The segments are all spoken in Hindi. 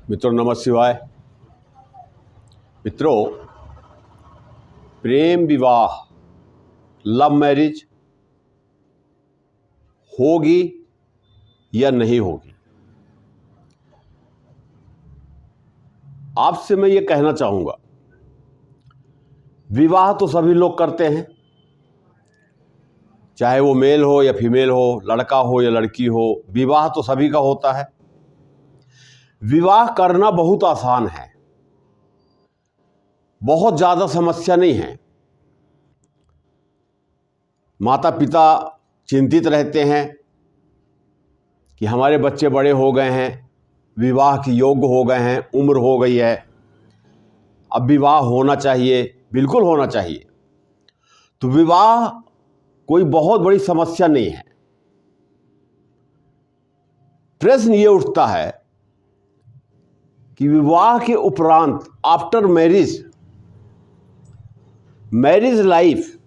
मित्रों नमः शिवाय। मित्रों, प्रेम विवाह लव मैरिज होगी या नहीं होगी, आपसे मैं ये कहना चाहूँगा, विवाह तो सभी लोग करते हैं, चाहे वो मेल हो या फीमेल हो, लड़का हो या लड़की हो, विवाह तो सभी का होता है। विवाह करना बहुत आसान है, बहुत ज़्यादा समस्या नहीं है। माता पिता चिंतित रहते हैं कि हमारे बच्चे बड़े हो गए हैं, विवाह के योग्य हो गए हैं, उम्र हो गई है, अब विवाह होना चाहिए, बिल्कुल होना चाहिए। तो विवाह कोई बहुत बड़ी समस्या नहीं है। प्रश्न ये उठता है कि विवाह के उपरांत आफ्टर मैरिज लाइफ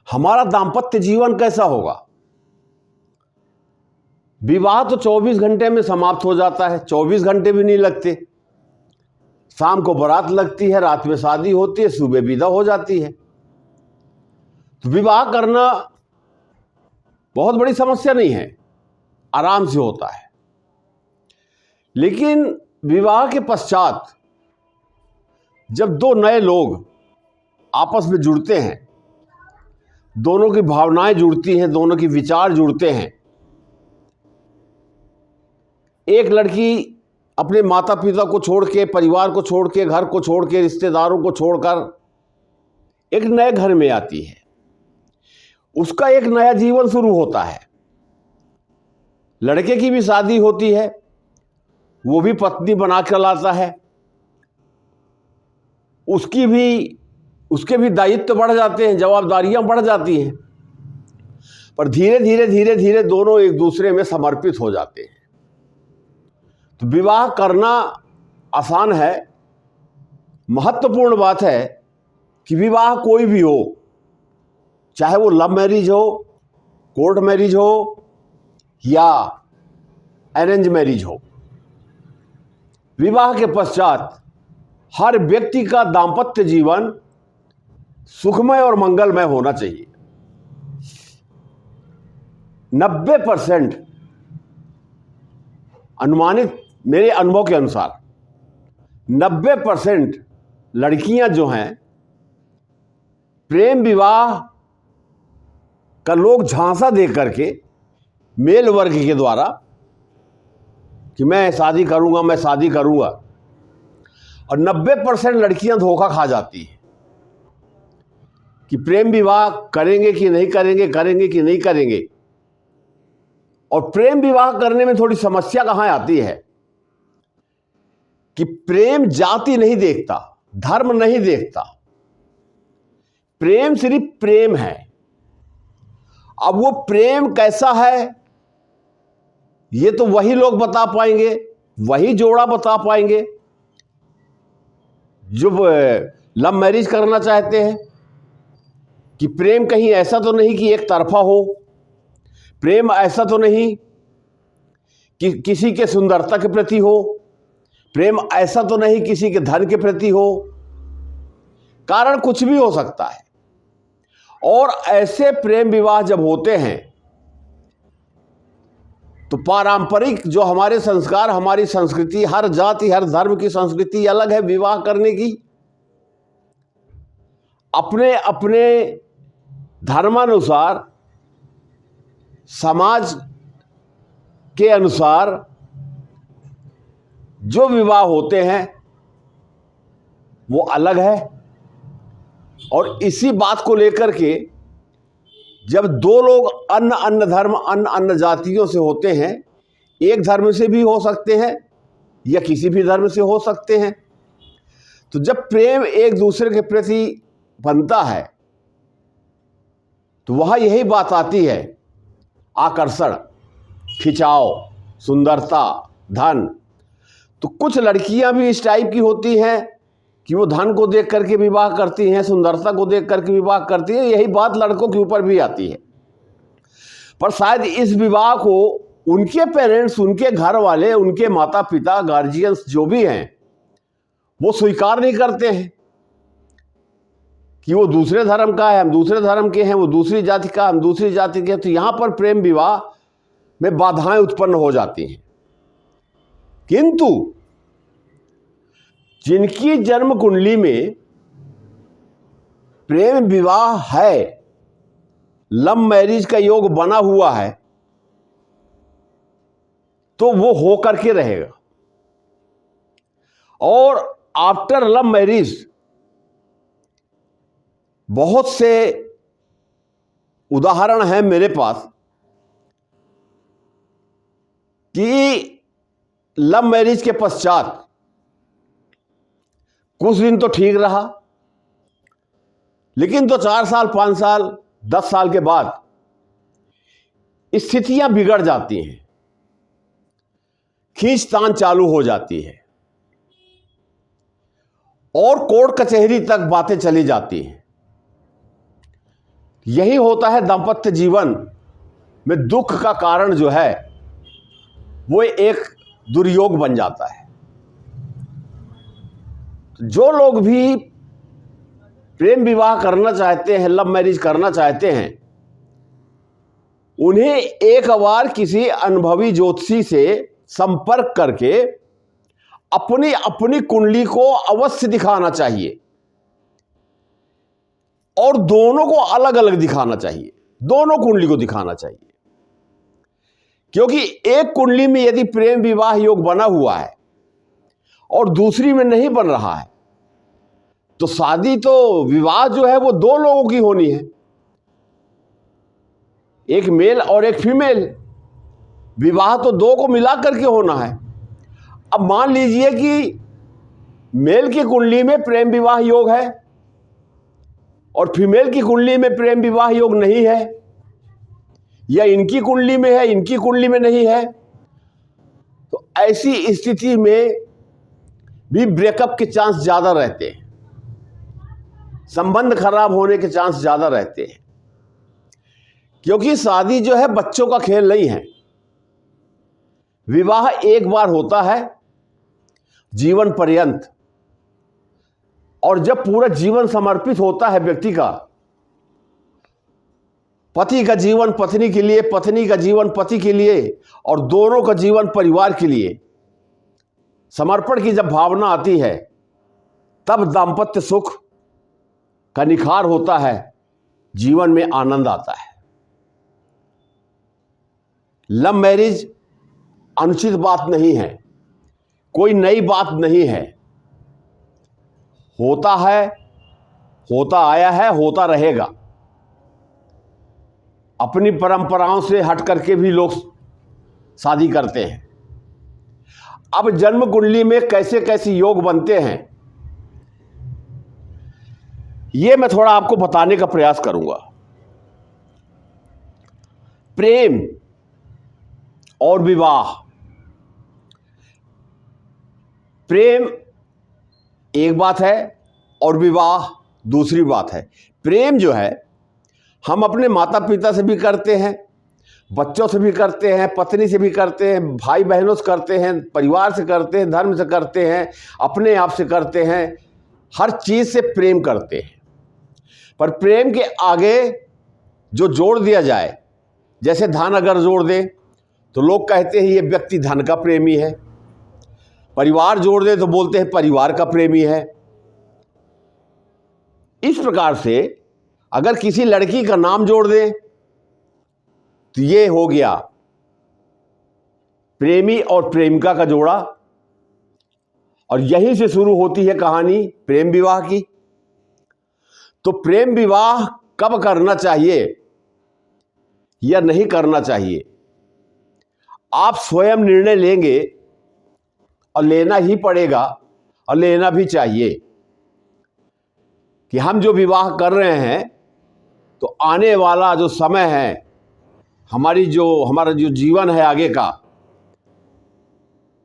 हमारा दाम्पत्य जीवन कैसा होगा। विवाह तो 24 घंटे में समाप्त हो जाता है, 24 घंटे भी नहीं लगते। शाम को बारात लगती है, रात में शादी होती है, सुबह विदा हो जाती है। तो विवाह करना बहुत बड़ी समस्या नहीं है, आराम से होता है। लेकिन विवाह के पश्चात जब दो नए लोग आपस में जुड़ते हैं, दोनों की भावनाएं जुड़ती हैं, दोनों के विचार जुड़ते हैं। एक लड़की अपने माता पिता को छोड़ के, परिवार को छोड़ के, घर को छोड़ के, रिश्तेदारों को छोड़कर एक नए घर में आती है। उसका एक नया जीवन शुरू होता है। लड़के की भी शादी होती है, वो भी पत्नी बना कर लाता है, उसके भी दायित्व बढ़ जाते हैं, जवाबदारियां बढ़ जाती हैं। पर धीरे धीरे दोनों एक दूसरे में समर्पित हो जाते हैं। तो विवाह करना आसान है। महत्वपूर्ण बात है कि विवाह कोई भी हो, चाहे वो लव मैरिज हो, कोर्ट मैरिज हो या अरेंज मैरिज हो, विवाह के पश्चात हर व्यक्ति का दाम्पत्य जीवन सुखमय और मंगलमय होना चाहिए। 90% अनुमानित, मेरे अनुभव के अनुसार 90% लड़कियां जो हैं, प्रेम विवाह का लोग झांसा दे करके मेल वर्ग के द्वारा कि मैं शादी करूंगा, और 90% लड़कियां धोखा खा जाती हैं कि प्रेम विवाह करेंगे कि नहीं करेंगे। और प्रेम विवाह करने में थोड़ी समस्या कहां आती है कि प्रेम जाति नहीं देखता, धर्म नहीं देखता, प्रेम सिर्फ प्रेम है। अब वो प्रेम कैसा है ये तो वही लोग बता पाएंगे, वही जोड़ा बता पाएंगे जो लव मैरिज करना चाहते हैं। कि प्रेम कहीं ऐसा तो नहीं कि एक तरफा हो, प्रेम ऐसा तो नहीं कि किसी के सुंदरता के प्रति हो, प्रेम ऐसा तो नहीं किसी के धन के प्रति हो। कारण कुछ भी हो सकता है। और ऐसे प्रेम विवाह जब होते हैं तो पारंपरिक जो हमारे संस्कार, हमारी संस्कृति, हर जाति हर धर्म की संस्कृति अलग है विवाह करने की। अपने अपने धर्मानुसार, समाज के अनुसार जो विवाह होते हैं वो अलग है। और इसी बात को लेकर के जब दो लोग अन्य धर्म, अन्य जातियों से होते हैं, एक धर्म से भी हो सकते हैं या किसी भी धर्म से हो सकते हैं, तो जब प्रेम एक दूसरे के प्रति बनता है तो वहाँ यही बात आती है, आकर्षण, खिंचाव, सुंदरता, धन। तो कुछ लड़कियां भी इस टाइप की होती हैं कि वो धन को देख करके विवाह करती हैं, सुंदरता को देख करके विवाह करती हैं। यही बात लड़कों के ऊपर भी आती है। पर शायद इस विवाह को उनके पेरेंट्स, उनके घर वाले, उनके माता पिता, गार्जियंस जो भी हैं, वो स्वीकार नहीं करते हैं कि वो दूसरे धर्म का है, हम दूसरे धर्म के हैं, वो दूसरी जाति का, हम दूसरी जाति के हैं। तो यहां पर प्रेम विवाह में बाधाएं उत्पन्न हो जाती हैं। किंतु जिनकी जन्म कुंडली में प्रेम विवाह है, लव मैरिज का योग बना हुआ है, तो वो हो करके रहेगा। और आफ्टर लव मैरिज बहुत से उदाहरण हैं मेरे पास कि लव मैरिज के पश्चात कुछ दिन तो ठीक रहा, लेकिन तो 4 साल, 5 साल, 10 साल के बाद स्थितियां बिगड़ जाती हैं, खींचतान चालू हो जाती है और कोर्ट कचहरी तक बातें चली जाती हैं। यही होता है दाम्पत्य जीवन में दुख का कारण जो है वो एक दुर्योग बन जाता है। जो लोग भी प्रेम विवाह करना चाहते हैं, लव मैरिज करना चाहते हैं, उन्हें एक बार किसी अनुभवी ज्योतिषी से संपर्क करके अपनी अपनी कुंडली को अवश्य दिखाना चाहिए और दोनों को अलग अलग दिखाना चाहिए, दोनों कुंडली को दिखाना चाहिए। क्योंकि एक कुंडली में यदि प्रेम विवाह योग बना हुआ है और दूसरी में नहीं बन रहा है, तो शादी तो विवाह जो है वो 2 लोगों की होनी है, एक मेल और एक फीमेल। विवाह तो 2 को मिला करके होना है। अब मान लीजिए कि मेल की कुंडली में प्रेम विवाह योग है और फीमेल की कुंडली में प्रेम विवाह योग नहीं है, या इनकी कुंडली में है, इनकी कुंडली में नहीं है, तो ऐसी स्थिति में भी ब्रेकअप के चांस ज्यादा रहते हैं, संबंध खराब होने के चांस ज्यादा रहते हैं। क्योंकि शादी जो है बच्चों का खेल नहीं है। विवाह एक बार होता है जीवन पर्यंत, और जब पूरा जीवन समर्पित होता है व्यक्ति का, पति का जीवन पत्नी के लिए, पत्नी का जीवन पति के लिए, और दोनों का जीवन परिवार के लिए, समर्पण की जब भावना आती है, तब दाम्पत्य सुख का निखार होता है, जीवन में आनंद आता है। लव मैरिज अनुचित बात नहीं है, कोई नई बात नहीं है, होता है, होता आया है, होता रहेगा। अपनी परंपराओं से हट करके भी लोग शादी करते हैं। अब जन्म कुंडली में कैसे कैसे योग बनते हैं, ये मैं थोड़ा आपको बताने का प्रयास करूंगा। प्रेम और विवाह, प्रेम एक बात है और विवाह दूसरी बात है। प्रेम जो है हम अपने माता पिता से भी करते हैं, बच्चों से भी करते हैं, पत्नी से भी करते हैं, भाई बहनों से करते हैं, परिवार से करते हैं, धर्म से करते हैं, अपने आप से करते हैं, हर चीज़ से प्रेम करते हैं। पर प्रेम के आगे जो जोड़ दिया जाए, जैसे धन अगर जोड़ दें तो लोग कहते हैं ये व्यक्ति धन का प्रेमी है, परिवार जोड़ दे तो बोलते हैं परिवार का प्रेमी है। इस प्रकार से अगर किसी लड़की का नाम जोड़ दें तो ये हो गया प्रेमी और प्रेमिका का जोड़ा, और यहीं से शुरू होती है कहानी प्रेम विवाह की। तो प्रेम विवाह कब करना चाहिए या नहीं करना चाहिए, आप स्वयं निर्णय लेंगे, और लेना ही पड़ेगा और लेना भी चाहिए कि हम जो विवाह कर रहे हैं तो आने वाला जो समय है, हमारा जो जीवन है आगे का,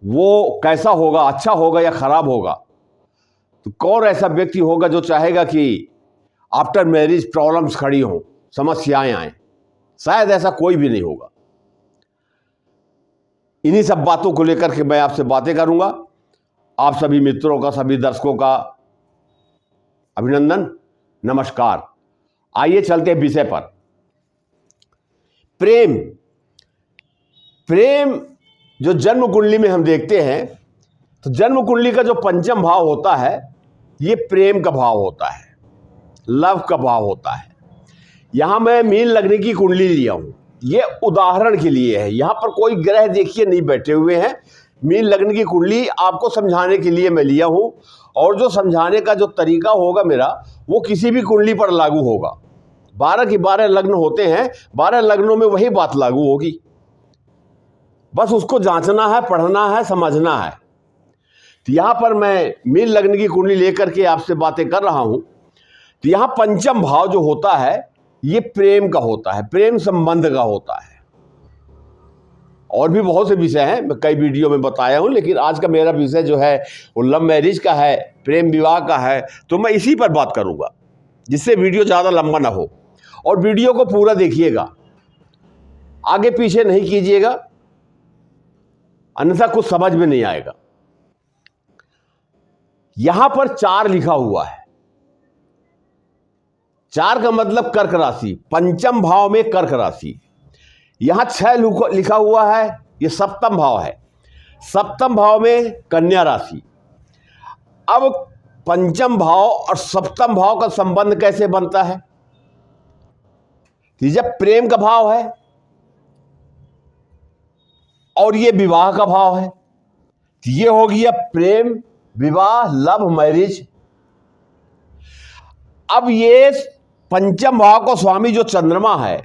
वो कैसा होगा, अच्छा होगा या खराब होगा। तो कौन ऐसा व्यक्ति होगा जो चाहेगा कि आफ्टर मैरिज प्रॉब्लम्स खड़ी हों, समस्याएं आएं? शायद ऐसा कोई भी नहीं होगा। इन्हीं सब बातों को लेकर के मैं आपसे बातें करूंगा। आप सभी मित्रों का, सभी दर्शकों का अभिनंदन, नमस्कार। आइए चलते हैं विषय पर। प्रेम। प्रेम जो जन्म कुंडली में हम देखते हैं, तो जन्म कुंडली का जो पंचम भाव होता है, ये प्रेम का भाव होता है, लव का भाव होता है। यहां मैं मीन लगने की कुंडली लिया हूं, ये उदाहरण के लिए है। यहां पर कोई ग्रह देखिए नहीं बैठे हुए हैं। मीन लगने की कुंडली आपको समझाने के लिए मैं लिया हूं, और जो समझाने का जो तरीका होगा मेरा, वो किसी भी कुंडली पर लागू होगा। 12 की 12 लग्न होते हैं, 12 लग्नों में वही बात लागू होगी। बस उसको जांचना है, पढ़ना है, समझना है। तो यहां पर मैं मीन लग्न की कुंडली लेकर के आपसे बातें कर रहा हूं। तो यहां पंचम भाव जो होता है, ये प्रेम का होता है, प्रेम संबंध का होता है। और भी बहुत से विषय हैं, मैं कई वीडियो में बताया हूं, लेकिन आज का मेरा विषय जो है वो लव मैरिज का है, प्रेम विवाह का है। तो मैं इसी पर बात करूंगा, जिससे वीडियो ज़्यादा लंबा ना हो। और वीडियो को पूरा देखिएगा, आगे पीछे नहीं कीजिएगा, अन्यथा कुछ समझ में नहीं आएगा। यहां पर 4 लिखा हुआ है। 4 का मतलब कर्क राशि, पंचम भाव में कर्क राशि। यहां 6 लिखा हुआ है, ये सप्तम भाव है। सप्तम भाव में कन्या राशि। अब पंचम भाव और सप्तम भाव का संबंध कैसे बनता है? जब प्रेम का भाव है और ये विवाह का भाव है, तो ये हो गया प्रेम, विवाह, लव मैरिज। अब ये पंचम भाव का स्वामी जो चंद्रमा है,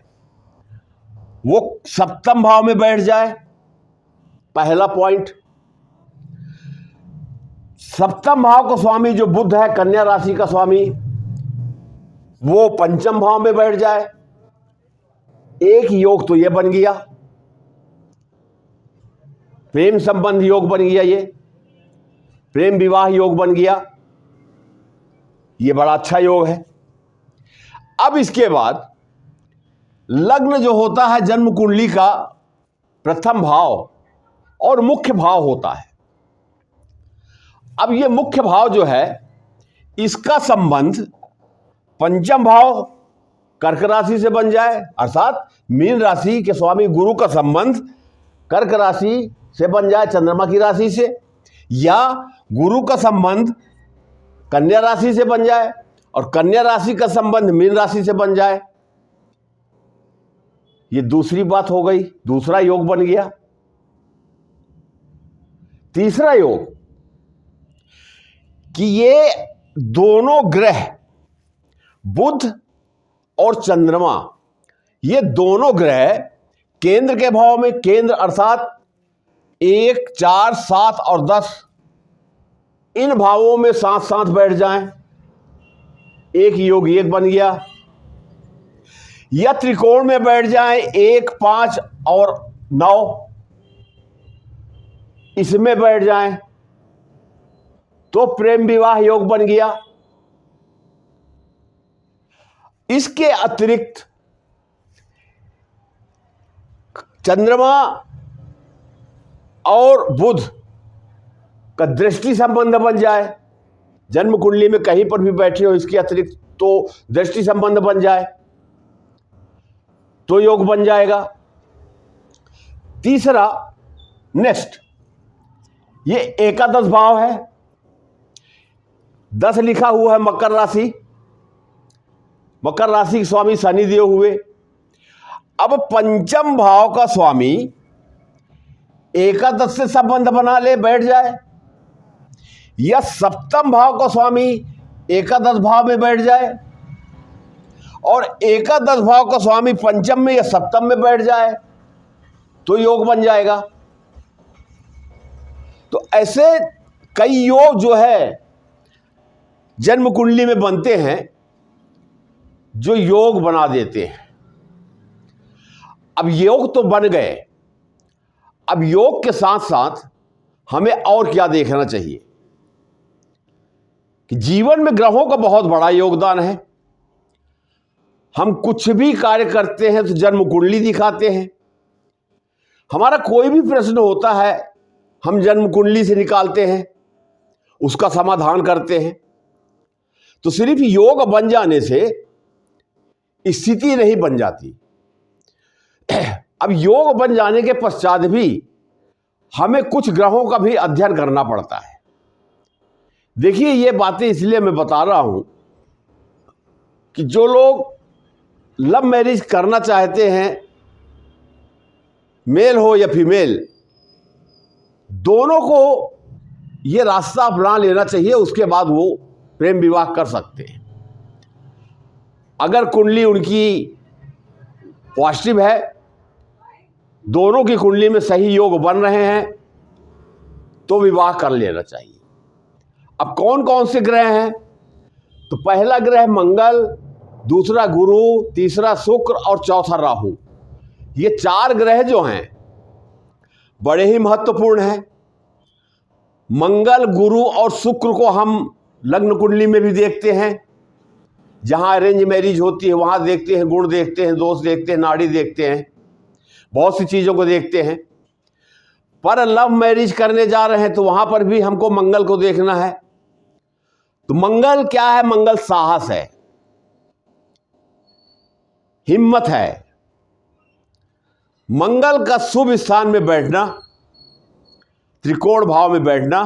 वो सप्तम भाव में बैठ जाए, पहला पॉइंट। सप्तम भाव का स्वामी जो बुध है, कन्या राशि का स्वामी, वो पंचम भाव में बैठ जाए। एक योग तो ये बन गया, प्रेम संबंध योग बन गया, ये प्रेम विवाह योग बन गया। ये बड़ा अच्छा योग है। अब इसके बाद लग्न जो होता है जन्म कुंडली का प्रथम भाव और मुख्य भाव होता है। अब ये मुख्य भाव जो है, इसका संबंध पंचम भाव कर्क राशि से बन जाए, अर्थात मीन राशि के स्वामी गुरु का संबंध कर्क राशि से बन जाए, चंद्रमा की राशि से, या गुरु का संबंध कन्या राशि से बन जाए और कन्या राशि का संबंध मीन राशि से बन जाए। ये दूसरी बात हो गई, दूसरा योग बन गया। तीसरा योग कि ये दोनों ग्रह बुध और चंद्रमा, ये दोनों ग्रह केंद्र के भाव में, केंद्र अर्थात 1, 4, 7 और 10, इन भावों में साथ साथ बैठ जाएं, एक योग एक बन गया। या त्रिकोण में बैठ जाएं, 1, 5 और 9, इसमें बैठ जाएं, तो प्रेम विवाह योग बन गया। इसके अतिरिक्त चंद्रमा और बुध का दृष्टि संबंध बन जाए, जन्म कुंडली में कहीं पर भी बैठे हो, इसके अतिरिक्त तो दृष्टि संबंध बन जाए तो योग बन जाएगा। तीसरा, नेक्स्ट, ये एकादश भाव है, 10 लिखा हुआ है, मकर राशि। मकर राशि के स्वामी शनिदेव हुए। अब पंचम भाव का स्वामी एकादश से संबंध बना ले, बैठ जाए, या सप्तम भाव का स्वामी एकादश भाव में बैठ जाए और एकादश भाव का स्वामी पंचम में या सप्तम में बैठ जाए तो योग बन जाएगा। तो ऐसे कई योग जो है जन्म कुंडली में बनते हैं, जो योग बना देते हैं। अब योग तो बन गए, अब योग के साथ साथ हमें और क्या देखना चाहिए कि जीवन में ग्रहों का बहुत बड़ा योगदान है। हम कुछ भी कार्य करते हैं तो जन्म कुंडली दिखाते हैं। हमारा कोई भी प्रश्न होता है हम जन्म कुंडली से निकालते हैं, उसका समाधान करते हैं। तो सिर्फ योग बन जाने से स्थिति नहीं बन जाती। अब योग बन जाने के पश्चात भी हमें कुछ ग्रहों का भी अध्ययन करना पड़ता है। देखिए, ये बातें इसलिए मैं बता रहा हूं कि जो लोग लव मैरिज करना चाहते हैं, मेल हो या फीमेल, दोनों को ये रास्ता अपना लेना चाहिए, उसके बाद वो प्रेम विवाह कर सकते हैं। अगर कुंडली उनकी पॉजिटिव है, दोनों की कुंडली में सही योग बन रहे हैं, तो विवाह कर लेना चाहिए। अब कौन कौन से ग्रह हैं? तो पहला ग्रह मंगल, दूसरा गुरु, तीसरा शुक्र और चौथा राहु। ये 4 ग्रह जो हैं बड़े ही महत्वपूर्ण हैं। मंगल, गुरु और शुक्र को हम लग्न कुंडली में भी देखते हैं। जहां अरेंज मैरिज होती है वहां देखते हैं, गुण देखते हैं, दोष देखते हैं, नाड़ी देखते हैं, बहुत सी चीज़ों को देखते हैं। पर लव मैरिज करने जा रहे हैं तो वहां पर भी हमको मंगल को देखना है। तो मंगल क्या है? मंगल साहस है, हिम्मत है। मंगल का शुभ स्थान में बैठना, त्रिकोण भाव में बैठना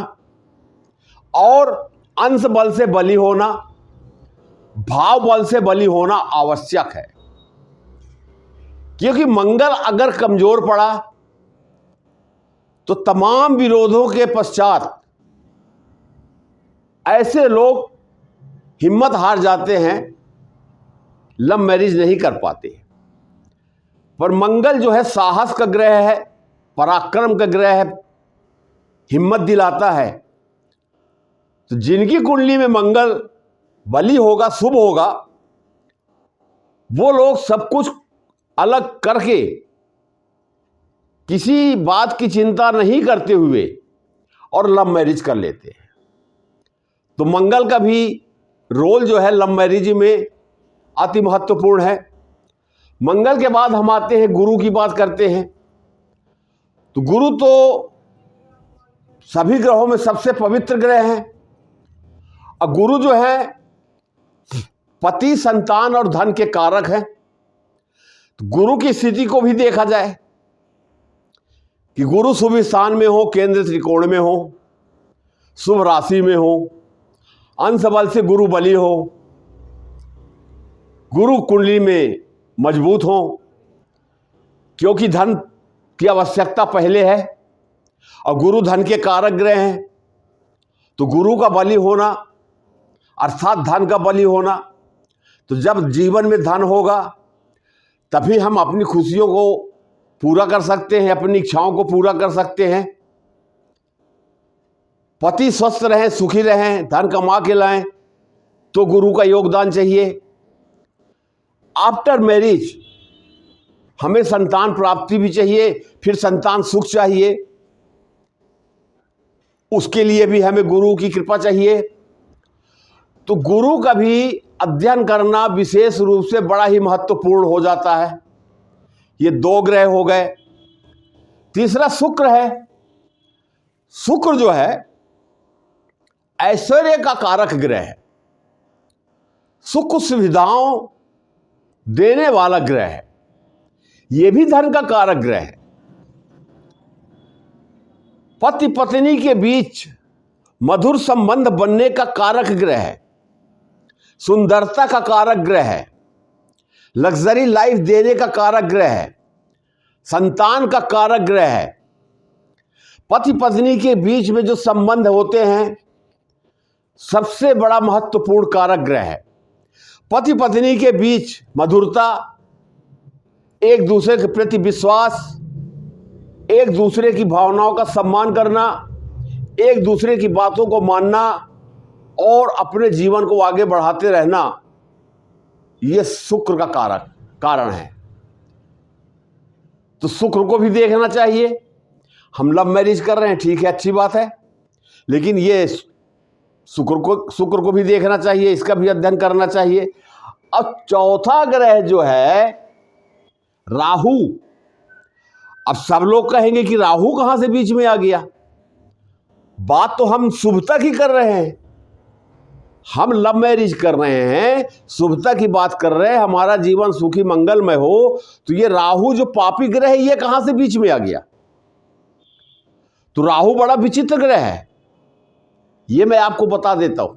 और अंश बल से बली होना, भाव बल से बली होना आवश्यक है। क्योंकि मंगल अगर कमजोर पड़ा तो तमाम विरोधों के पश्चात ऐसे लोग हिम्मत हार जाते हैं, लव मैरिज नहीं कर पाते। पर मंगल जो है साहस का ग्रह है, पराक्रम का ग्रह है, हिम्मत दिलाता है। तो जिनकी कुंडली में मंगल बली होगा, शुभ होगा, वो लोग सब कुछ अलग करके किसी बात की चिंता नहीं करते हुए और लव मैरिज कर लेते हैं। तो मंगल का भी रोल जो है लव मैरिज में अति महत्वपूर्ण है। मंगल के बाद हम आते हैं गुरु की बात करते हैं। तो गुरु तो सभी ग्रहों में सबसे पवित्र ग्रह है। और गुरु जो है पति, संतान और धन के कारक हैं। तो गुरु की स्थिति को भी देखा जाए कि गुरु शुभ स्थान में हो, केंद्र त्रिकोण में हो, शुभ राशि में हो, अंश बल से गुरु बली हो, गुरु कुंडली में मजबूत हो, क्योंकि धन की आवश्यकता पहले है और गुरु धन के कारक ग्रह हैं। तो गुरु का बली होना अर्थात धन का बली होना। तो जब जीवन में धन होगा तभी हम अपनी खुशियों को पूरा कर सकते हैं, अपनी इच्छाओं को पूरा कर सकते हैं। पति स्वस्थ रहें, सुखी रहें, धन कमा के लाएं, तो गुरु का योगदान चाहिए। आफ्टर मैरिज हमें संतान प्राप्ति भी चाहिए, फिर संतान सुख चाहिए, उसके लिए भी हमें गुरु की कृपा चाहिए। तो गुरु का भी अध्ययन करना विशेष रूप से बड़ा ही महत्वपूर्ण हो जाता है। ये 2 ग्रह हो गए। तीसरा शुक्र है। शुक्र जो है ऐश्वर्य का कारक ग्रह है, सुख सुविधाओं देने वाला ग्रह है। यह भी धन का कारक ग्रह है। पति पत्नी के बीच मधुर संबंध बनने का कारक ग्रह है, सुंदरता का कारक ग्रह है, लग्जरी लाइफ देने का कारक ग्रह है, संतान का कारक ग्रह है। पति पत्नी के बीच में जो संबंध होते हैं सबसे बड़ा महत्वपूर्ण कारक ग्रह है। पति पत्नी के बीच मधुरता, एक दूसरे के प्रति विश्वास, एक दूसरे की भावनाओं का सम्मान करना, एक दूसरे की बातों को मानना और अपने जीवन को आगे बढ़ाते रहना, यह शुक्र का कारण है। तो शुक्र को भी देखना चाहिए। हम लव मैरिज कर रहे हैं, ठीक है, अच्छी बात है, लेकिन ये शुक्र को भी देखना चाहिए, इसका भी अध्ययन करना चाहिए। अब चौथा ग्रह जो है राहु, अब सब लोग कहेंगे कि राहु कहां से बीच में आ गया। बात तो हम शुभता की कर रहे हैं, हम लव मैरिज कर रहे हैं, शुभता की बात कर रहे हैं, हमारा जीवन सुखी मंगलमय हो। तो ये राहु जो पापी ग्रह है ये कहां से बीच में आ गया। तो राहु बड़ा विचित्र ग्रह है, ये मैं आपको बता देता हूं।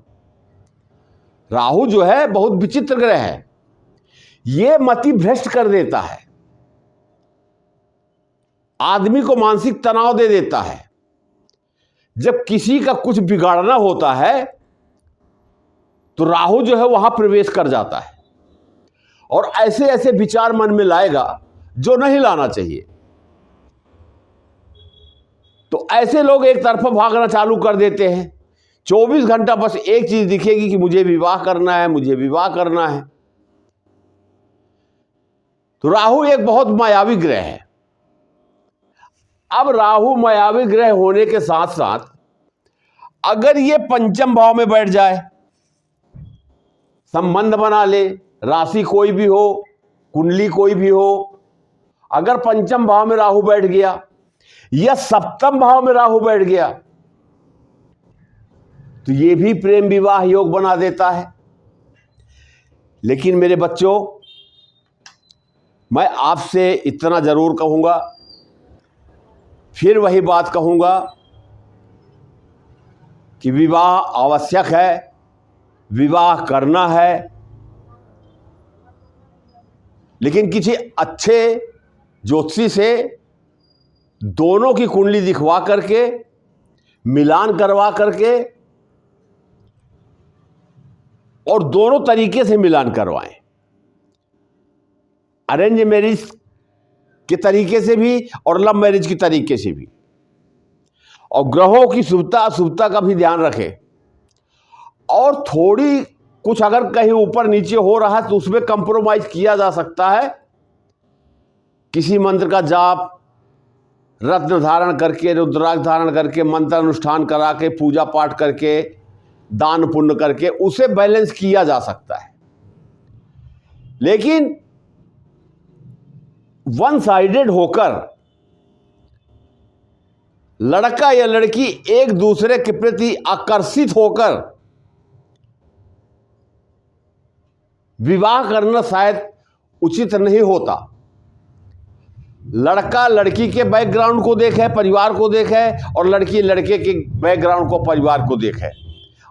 राहु जो है बहुत विचित्र ग्रह है, ये मति भ्रष्ट कर देता है, आदमी को मानसिक तनाव दे देता है। जब किसी का कुछ बिगाड़ना होता है तो राहु जो है वहां प्रवेश कर जाता है और ऐसे ऐसे विचार मन में लाएगा जो नहीं लाना चाहिए। तो ऐसे लोग एक तरफा भागना चालू कर देते हैं। 24 घंटा बस एक चीज दिखेगी कि मुझे विवाह करना है, मुझे विवाह करना है। तो राहु एक बहुत मायावी ग्रह है। अब राहु मायावी ग्रह होने के साथ साथ अगर ये पंचम भाव में बैठ जाए, संबंध बना ले, राशि कोई भी हो, कुंडली कोई भी हो, अगर पंचम भाव में राहु बैठ गया या सप्तम भाव में राहु बैठ गया तो ये भी प्रेम विवाह योग बना देता है। लेकिन मेरे बच्चों, मैं आपसे इतना जरूर कहूंगा, फिर वही बात कहूंगा कि विवाह आवश्यक है, विवाह करना है, लेकिन किसी अच्छे ज्योतिषी से दोनों की कुंडली दिखवा करके, मिलान करवा करके और दोनों तरीके से मिलान करवाएं। अरेंज मैरिज के तरीके से भी और लव मैरिज के तरीके से भी। और ग्रहों की शुभता अशुभता का भी ध्यान रखें। और थोड़ी कुछ अगर कहीं ऊपर नीचे हो रहा है तो उसमें कंप्रोमाइज किया जा सकता है। किसी मंत्र का जाप, रत्न धारण करके, रुद्राक्ष धारण करके, मंत्र अनुष्ठान करा के, पूजा पाठ करके, दान पुण्य करके उसे बैलेंस किया जा सकता है। लेकिन वन साइडेड होकर लड़का या लड़की एक दूसरे के प्रति आकर्षित होकर विवाह करना शायद उचित नहीं होता। लड़का लड़की के बैकग्राउंड को देखे, परिवार को देखे, और लड़की लड़के के बैकग्राउंड को, परिवार को देखे,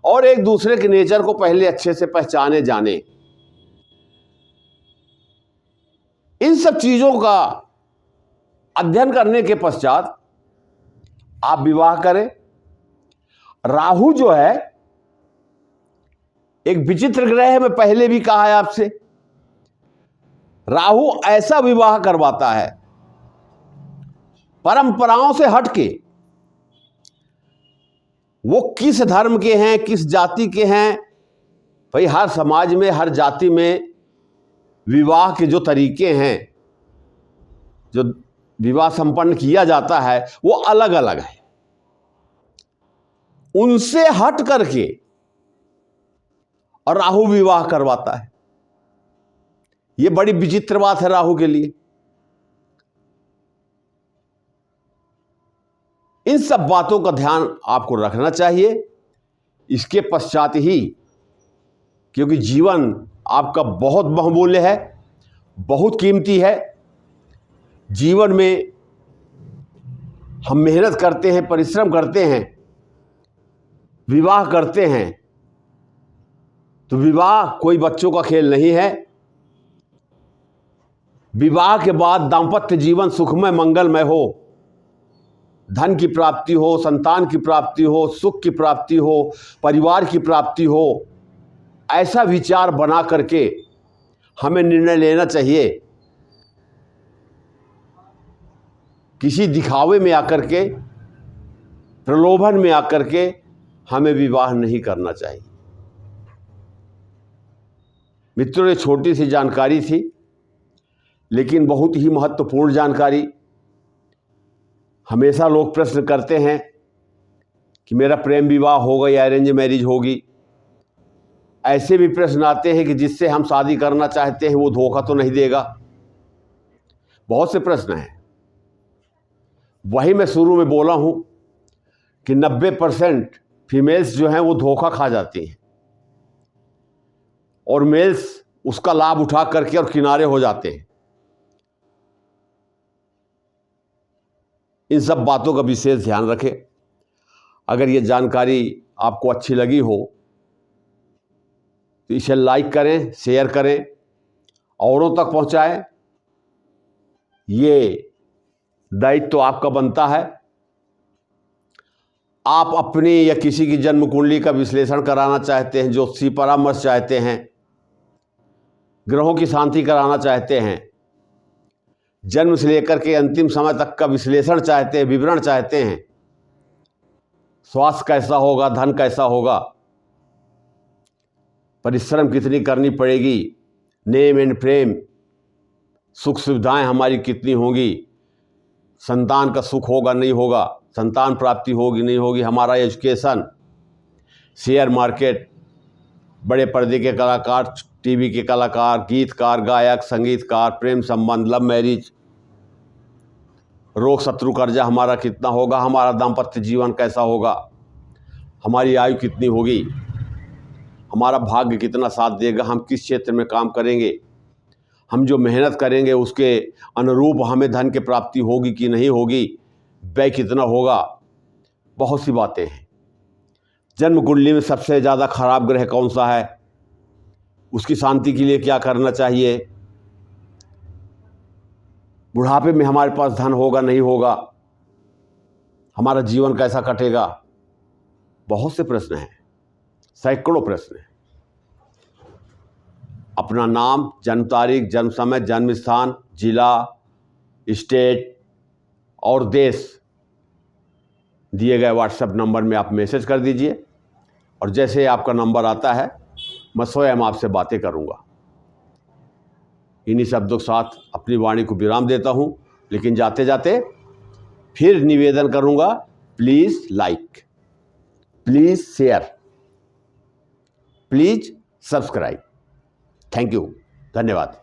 और एक दूसरे के नेचर को पहले अच्छे से पहचाने जाने। इन सब चीजों का अध्ययन करने के पश्चात आप विवाह करें। राहु जो है एक विचित्र ग्रह है, मैं पहले भी कहा है आपसे। राहु ऐसा विवाह करवाता है परंपराओं से हटके। वो किस धर्म के हैं, किस जाति के हैं, भाई हर समाज में, हर जाति में विवाह के जो तरीके हैं, जो विवाह संपन्न किया जाता है, वो अलग अलग है। उनसे हट करके और राहु विवाह करवाता है। ये बड़ी विचित्र बात है राहु के लिए। इन सब बातों का ध्यान आपको रखना चाहिए। इसके पश्चात ही, क्योंकि जीवन आपका बहुत बहुमूल्य है, बहुत कीमती है। जीवन में हम मेहनत करते हैं, परिश्रम करते हैं, विवाह करते हैं, तो विवाह कोई बच्चों का खेल नहीं है। विवाह के बाद दाम्पत्य जीवन सुखमय मंगलमय हो, धन की प्राप्ति हो, संतान की प्राप्ति हो, सुख की प्राप्ति हो, परिवार की प्राप्ति हो, ऐसा विचार बना करके हमें निर्णय लेना चाहिए। किसी दिखावे में आकर के, प्रलोभन में आकर के हमें विवाह नहीं करना चाहिए। मित्रों, ये छोटी सी जानकारी थी, लेकिन बहुत ही महत्वपूर्ण जानकारी। हमेशा लोग प्रश्न करते हैं कि मेरा प्रेम विवाह होगा या अरेंज मैरिज होगी। ऐसे भी प्रश्न आते हैं कि जिससे हम शादी करना चाहते हैं वो धोखा तो नहीं देगा। बहुत से प्रश्न हैं। वही मैं शुरू में बोला हूं कि 90% फीमेल्स जो हैं वो धोखा खा जाती हैं और मेल्स उसका लाभ उठा करके और किनारे हो जाते हैं। इन सब बातों का विशेष ध्यान रखें। अगर ये जानकारी आपको अच्छी लगी हो तो इसे लाइक करें, शेयर करें, औरों तक पहुंचाएं। ये दायित्व तो आपका बनता है। आप अपनी या किसी की जन्म कुंडली का विश्लेषण कराना चाहते हैं, ज्योतिषी परामर्श चाहते हैं, ग्रहों की शांति कराना चाहते हैं, जन्म से लेकर के अंतिम समय तक का विश्लेषण चाहते हैं, विवरण चाहते हैं, स्वास्थ्य कैसा होगा, धन कैसा होगा, परिश्रम कितनी करनी पड़ेगी, नेम एंड प्रेम, सुख सुविधाएं हमारी कितनी होंगी, संतान का सुख होगा नहीं होगा, संतान प्राप्ति होगी नहीं होगी, हमारा एजुकेशन, शेयर मार्केट, बड़े पर्दे के कलाकार, टीवी के कलाकार, गीतकार, गायक, संगीतकार, प्रेम संबंध, लव मैरिज, रोग शत्रु कर्जा हमारा कितना होगा, हमारा दाम्पत्य जीवन कैसा होगा, हमारी आयु कितनी होगी, हमारा भाग्य कितना साथ देगा, हम किस क्षेत्र में काम करेंगे, हम जो मेहनत करेंगे उसके अनुरूप हमें धन की प्राप्ति होगी कि नहीं होगी, व्यय कितना होगा, बहुत सी बातें हैं। जन्म कुंडली में सबसे ज़्यादा खराब ग्रह कौन सा है, उसकी शांति के लिए क्या करना चाहिए, बुढ़ापे में हमारे पास धन होगा नहीं होगा, हमारा जीवन कैसा कटेगा, बहुत से प्रश्न हैं, सैकड़ों प्रश्न हैं। अपना नाम, जन्म तारीख, जन्म समय, जन्म स्थान, जिला, स्टेट और देश दिए गए व्हाट्सएप नंबर में आप मैसेज कर दीजिए और जैसे आपका नंबर आता है मैं स्वयं आपसे बातें करूंगा। इन्हीं शब्दों के साथ अपनी वाणी को विराम देता हूं, लेकिन जाते जाते फिर निवेदन करूंगा, please like, please share, please subscribe. Thank you, धन्यवाद।